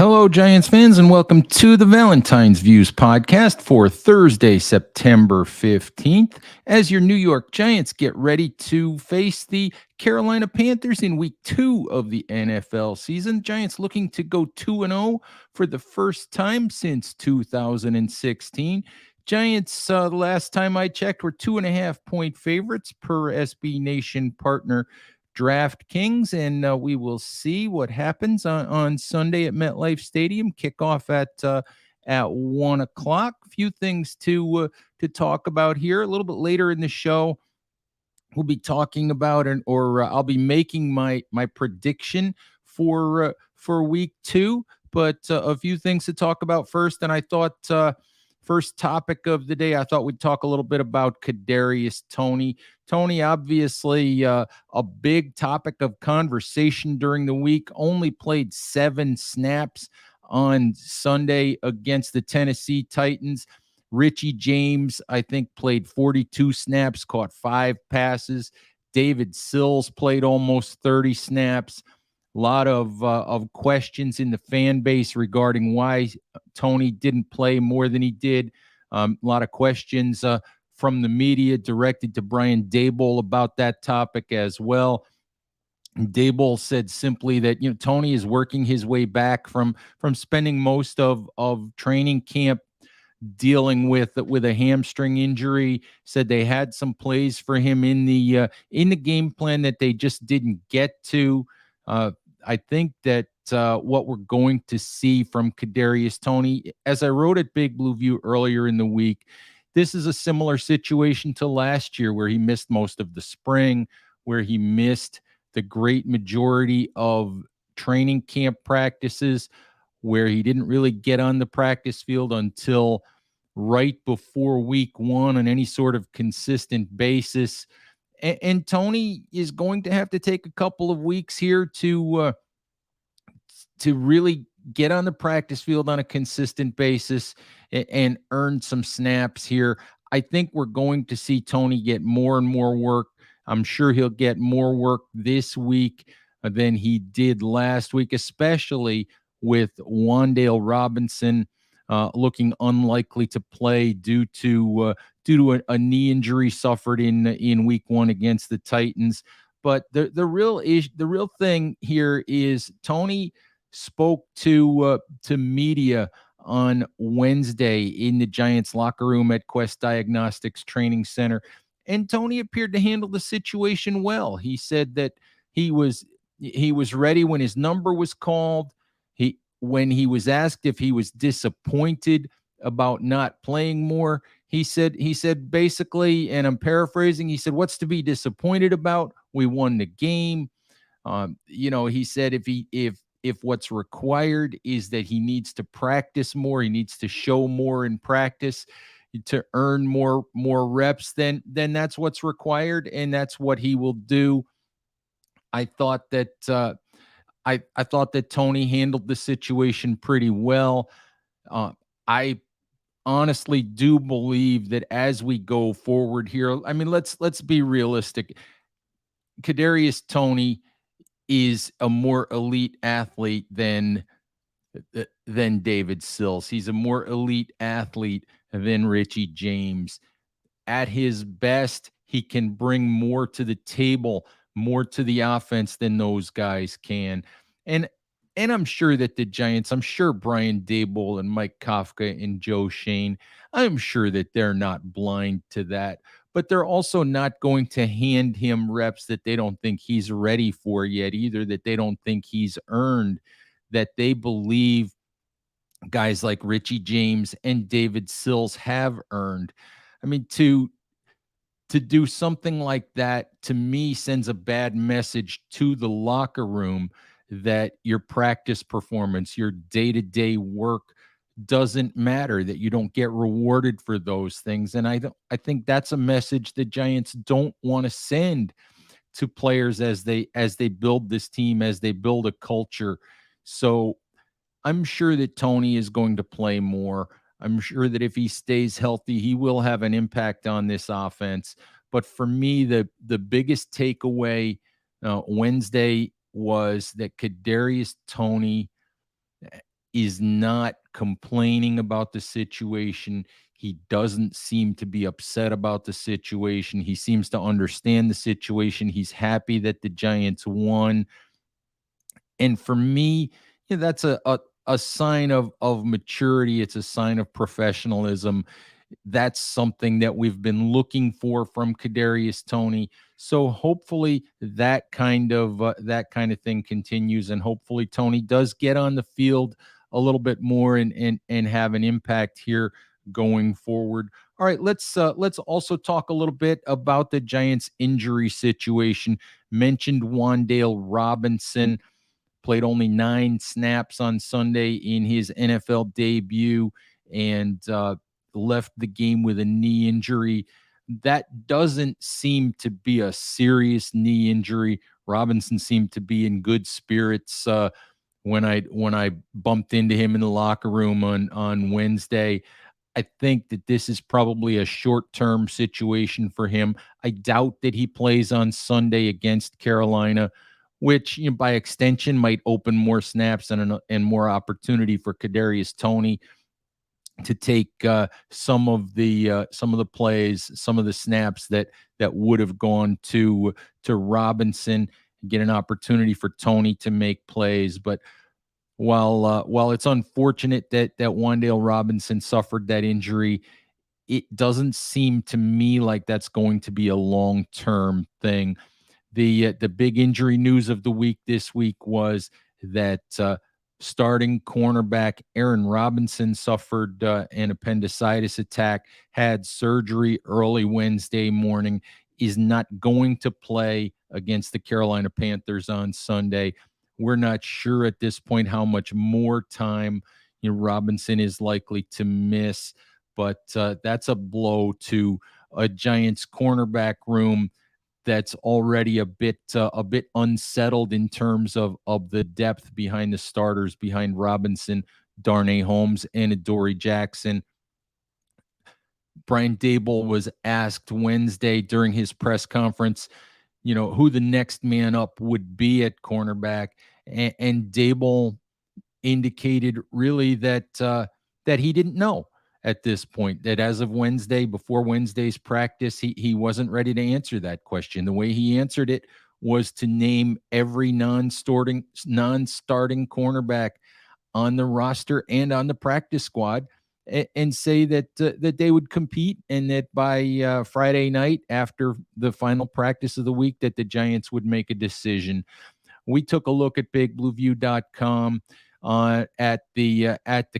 Hello, Giants fans, and welcome to the Valentine's Views podcast for Thursday, September 15th, as your New York Giants get ready to face the Carolina Panthers in week 2 of the NFL season. Giants looking to go 2-0 for the first time since 2016. Giants, the last time I checked, were 2.5-point favorites per SB Nation partner DraftKings, and we will see what happens on Sunday at MetLife Stadium. Kickoff at 1 o'clock. A few things to talk about here. A little bit later in the show, we'll be talking about I'll be making my prediction for week 2. But a few things to talk about first, and I thought. First topic of the day, I thought we'd talk a little bit about Kadarius Toney. Toney, obviously, a big topic of conversation during the week. Only played 7 snaps on Sunday against the Tennessee Titans. Richie James, I think, played 42 snaps, caught 5 passes. David Sills played almost 30 snaps. A lot of questions in the fan base regarding why Toney didn't play more than he did. A lot of questions from the media directed to Brian Daboll about that topic as well. Daboll said simply that Toney is working his way back from spending most of training camp dealing with a hamstring injury. Said they had some plays for him in the game plan that they just didn't get to. I think that what we're going to see from Kadarius Toney, as I wrote at Big Blue View earlier in the week, this is a similar situation to last year where he missed most of the spring, where he missed the great majority of training camp practices, where he didn't really get on the practice field until right before week 1 on any sort of consistent basis. And Toney is going to have to take a couple of weeks here to really get on the practice field on a consistent basis and earn some snaps here. I think we're going to see Toney get more and more work. I'm sure he'll get more work this week than he did last week, especially with Wan'Dale Robinson looking unlikely to play due to a knee injury suffered in week 1 against the Titans. But the real thing here is Toney spoke to media on Wednesday in the Giants locker room at Quest Diagnostics Training Center, and Toney appeared to handle the situation well. He said that he was ready when his number was called. When he was asked if he was disappointed about not playing more, he said basically, and I'm paraphrasing, he said, "What's to be disappointed about? We won the game." He said if what's required is that he needs to practice more, he needs to show more in practice to earn more reps, then that's what's required, and that's what he will do. I thought that I thought that Toney handled the situation pretty well. I honestly do believe that as we go forward here, I mean, let's be realistic. Kadarius Toney is a more elite athlete than David Sills. He's a more elite athlete than Richie James. At his best, he can bring more to the table, more to the offense than those guys can. And I'm sure that the Giants, I'm sure Brian Daboll and Mike Kafka and Joe Shane, I'm sure that they're not blind to that, but they're also not going to hand him reps that they don't think he's ready for yet either, that they don't think he's earned, that they believe guys like Richie James and David Sills have earned. I mean, to do something like that, to me, sends a bad message to the locker room that your practice performance, your day-to-day work doesn't matter, that you don't get rewarded for those things. And I think that's a message the Giants don't want to send to players as they build this team, as they build a culture. So I'm sure that Toney is going to play more. I'm sure that if he stays healthy, he will have an impact on this offense. But for me, the biggest takeaway Wednesday was that Kadarius Toney is not complaining about the situation. He doesn't seem to be upset about the situation. He seems to understand the situation. He's happy that the Giants won. And for me, that's a sign of maturity. It's a sign of professionalism. That's something that we've been looking for from Kadarius Toney. So hopefully that kind of thing continues, and hopefully Toney does get on the field a little bit more and have an impact here going forward. All right, let's also talk a little bit about the Giants injury situation. Mentioned Wan'Dale Robinson played only 9 snaps on Sunday in his NFL debut and left the game with a knee injury. That doesn't seem to be a serious knee injury. Robinson seemed to be in good spirits when I bumped into him in the locker room on Wednesday. I think that this is probably a short-term situation for him. I doubt that he plays on Sunday against Carolina, which by extension might open more snaps and more opportunity for Kadarius Toney to take some of the plays, some of the snaps that would have gone to Robinson, get an opportunity for Toney to make plays. But while it's unfortunate that Wan'Dale Robinson suffered that injury, it doesn't seem to me like that's going to be a long-term thing. The big injury news of the week this week was that starting cornerback Aaron Robinson suffered an appendicitis attack, had surgery early Wednesday morning, is not going to play against the Carolina Panthers on Sunday. We're not sure at this point how much more time Robinson is likely to miss, but that's a blow to a Giants cornerback room that's already a bit unsettled in terms of the depth behind the starters, behind Robinson, Darnay Holmes, and Adoree Jackson. Brian Daboll was asked Wednesday during his press conference, who the next man up would be at cornerback, and Daboll indicated really that he didn't know at this point, that as of Wednesday, before Wednesday's practice, he wasn't ready to answer that question. The way he answered it was to name every non-starting cornerback on the roster and on the practice squad, and say that they would compete, and that by Friday night after the final practice of the week that the Giants would make a decision. We took a look at bigblueview.com at the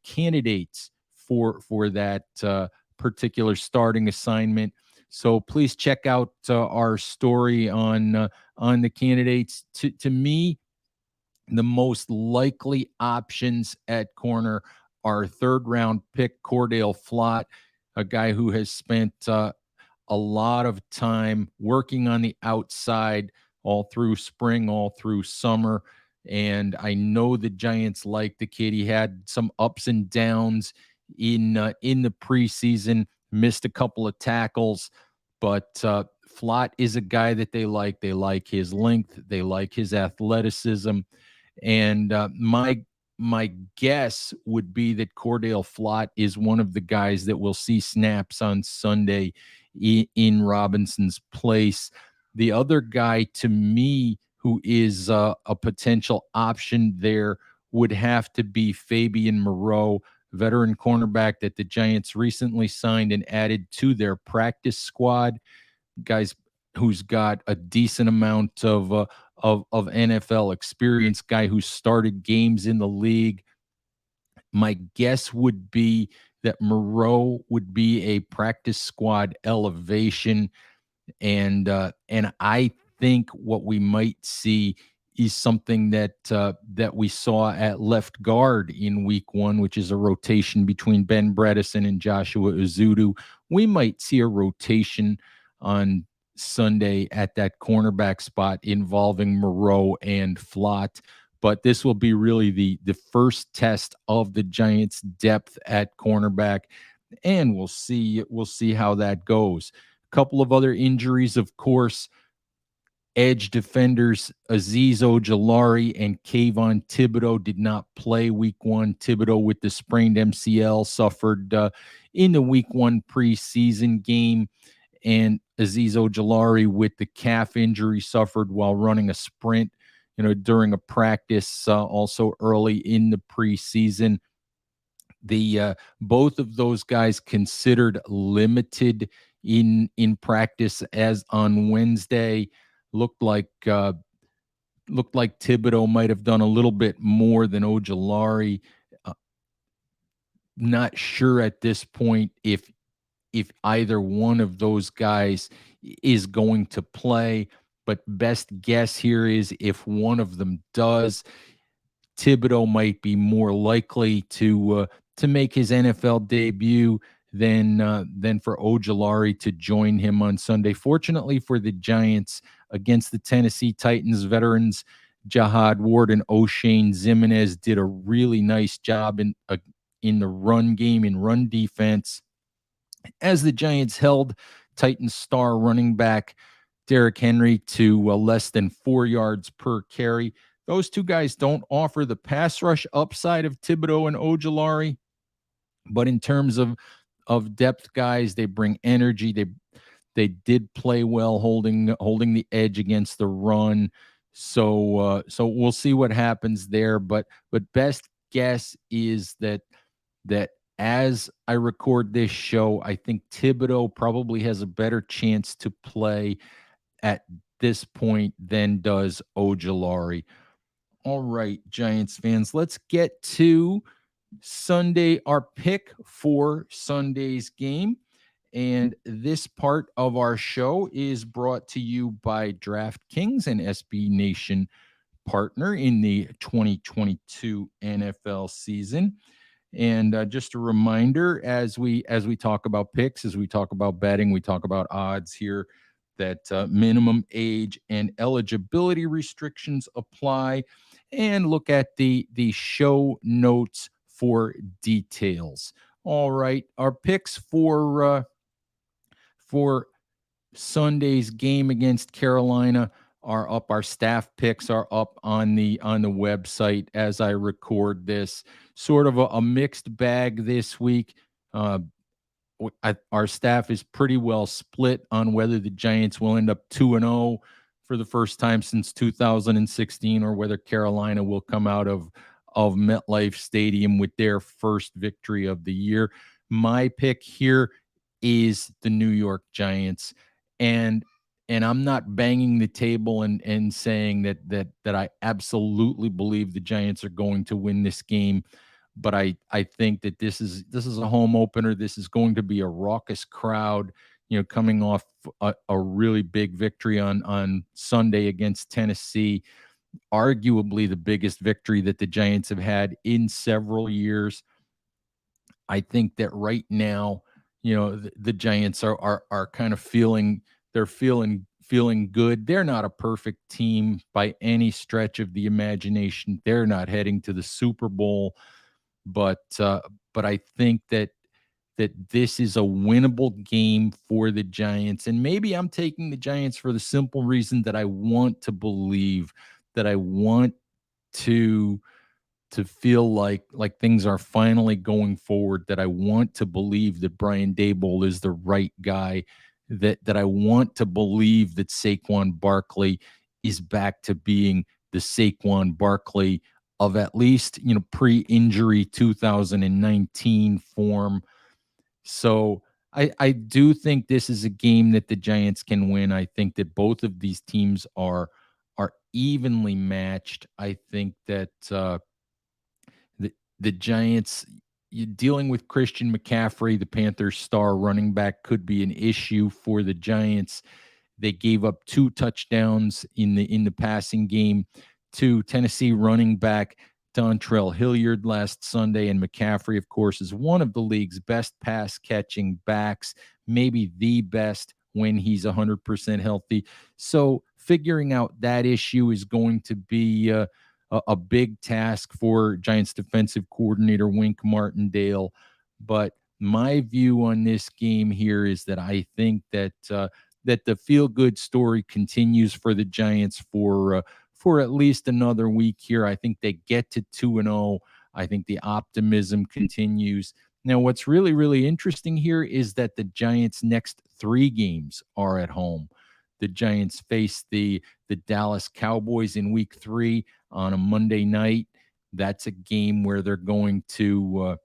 candidates for that particular starting assignment. So please check out our story on the candidates. To me, the most likely options at corner are third-round pick Cordale Flott, a guy who has spent a lot of time working on the outside all through spring, all through summer. And I know the Giants like the kid. He had some ups and downs in the preseason, missed a couple of tackles, but Flott is a guy that they like. They like his length. They like his athleticism. And my guess would be that Cordale Flott is one of the guys that will see snaps on Sunday in Robinson's place. The other guy, to me, who is a potential option there would have to be Fabian Moreau, veteran cornerback that the Giants recently signed and added to their practice squad. Guys who's got a decent amount of NFL experience, guy who started games in the league. My guess would be that Moreau would be a practice squad elevation, and I think what we might see is something that we saw at left guard in week 1, which is a rotation between Ben Bredesen and Joshua Ezeudu. We might see a rotation on Sunday at that cornerback spot involving Moreau and Flott. But this will be really the first test of the Giants' depth at cornerback, and we'll see how that goes. A couple of other injuries, of course. edge defenders Azeez Ojulari and Kayvon Thibodeau did not play week one. Thibodeau with the sprained MCL suffered in the week one preseason game, and Azeez Ojulari with the calf injury suffered while running a sprint, during a practice also early in the preseason. The both of those guys considered limited in practice as on Wednesday. Looked like Thibodeau might have done a little bit more than Ojulari. Uh, Not sure at this point if either one of those guys is going to play, but best guess here is if one of them does, Thibodeau might be more likely to make his NFL debut than for Ojulari to join him on Sunday. Fortunately for the Giants, against the Tennessee Titans, veterans Jahad Ward and O'Shane Ximenez did a really nice job in the run game, in run defense, as the Giants held Titans star running back Derrick Henry to less than 4 yards per carry. Those two guys don't offer the pass rush upside of Thibodeau and Ojulari, but in terms of depth guys, they bring energy. They did play well holding the edge against the run. So we'll see what happens there. But best guess is that as I record this show, I think Thibodeau probably has a better chance to play at this point than does Ojulari. All right, Giants fans, let's get to Sunday, our pick for Sunday's game. And this part of our show is brought to you by DraftKings, an SB Nation partner in the 2022 NFL season. And just a reminder, as we talk about picks, as we talk about betting, we talk about odds here, that minimum age and eligibility restrictions apply. And look at the show notes for details. All right, our picks for Sunday's game against Carolina are up. Our staff picks are up on the website as I record this. Sort of a mixed bag this week. Our staff is pretty well split on whether the Giants will end up 2-0 for the first time since 2016, or whether Carolina will come out of MetLife Stadium with their first victory of the year. My pick here is the New York Giants, and I'm not banging the table and saying that I absolutely believe the Giants are going to win this game. But I think that this is a home opener. This is going to be a raucous crowd, coming off a really big victory on Sunday against Tennessee, arguably the biggest victory that the Giants have had in several years. I think that right now, the Giants are kind of feeling good. They're not a perfect team by any stretch of the imagination. They're not heading to the Super Bowl. But I think that this is a winnable game for the Giants. And maybe I'm taking the Giants for the simple reason that I want to believe, that I want to feel like things are finally going forward, that I want to believe that Brian Daboll is the right guy, that I want to believe that Saquon Barkley is back to being the Saquon Barkley of at least, pre-injury 2019 form. So I do think this is a game that the Giants can win. I think that both of these teams are evenly matched. I think that the Giants, dealing with Christian McCaffrey, the Panthers star running back, could be an issue for the Giants. They gave up 2 touchdowns in the passing game to Tennessee running back Dontrell Hilliard last Sunday, and McCaffrey, of course, is one of the league's best pass-catching backs, maybe the best when he's 100% healthy. So figuring out that issue is going to be a big task for Giants defensive coordinator Wink Martindale. But my view on this game here is that I think that that the feel good story continues for the Giants for at least another week here. I think they get to 2-0. I think the optimism continues. Now, what's really, really interesting here is that the Giants' next 3 games are at home. The Giants face the Dallas Cowboys in week 3 on a Monday night. That's a game where they're going to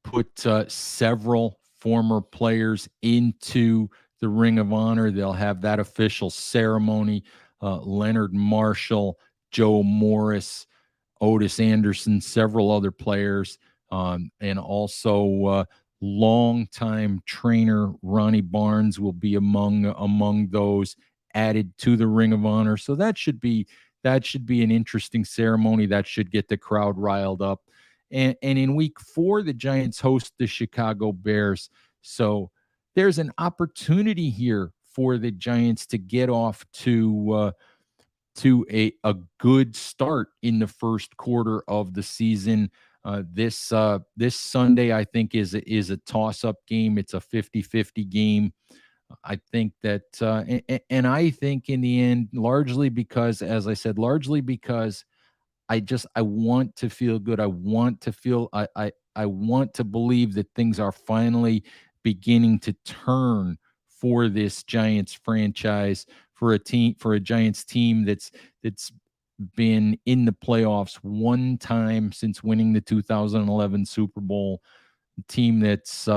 put several former players into the Ring of Honor. They'll have that official ceremony. Leonard Marshall, Joe Morris, Otis Anderson, several other players, and also longtime trainer Ronnie Barnes will be among those added to the Ring of Honor. So that should be an interesting ceremony. That should get the crowd riled up. And in week 4, the Giants host the Chicago Bears. So there's an opportunity here for the Giants to get off to a good start in the first quarter of the season. This Sunday, I think, is a toss-up game. It's a 50-50 game. I think that, and I think in the end, largely because, as I said, largely because I want to feel good. I want to believe that things are finally beginning to turn for this Giants franchise, for a Giants team that's been in the playoffs one time since winning the 2011 Super Bowl, a team that's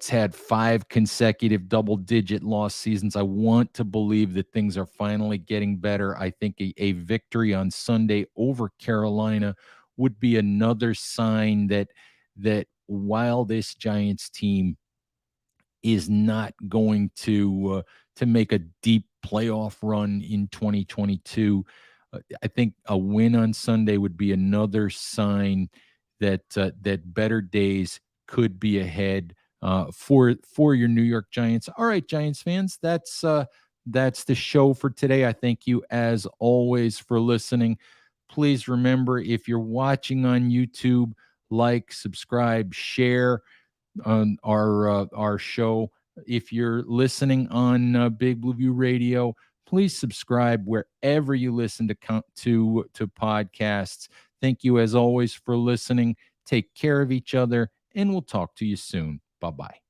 had 5 consecutive double-digit loss seasons. I want to believe that things are finally getting better. I think a victory on Sunday over Carolina would be another sign that while this Giants team is not going to make a deep playoff run in 2022, I think a win on Sunday would be another sign that better days could be ahead for your New York Giants. All right, Giants fans, that's the show for today. I thank you as always for listening. Please remember, if you're watching on YouTube, like, subscribe, share on our show. If you're listening on Big Blue View Radio, please subscribe wherever you listen to podcasts. Thank you as always for listening. Take care of each other, and we'll talk to you soon. Bye-bye.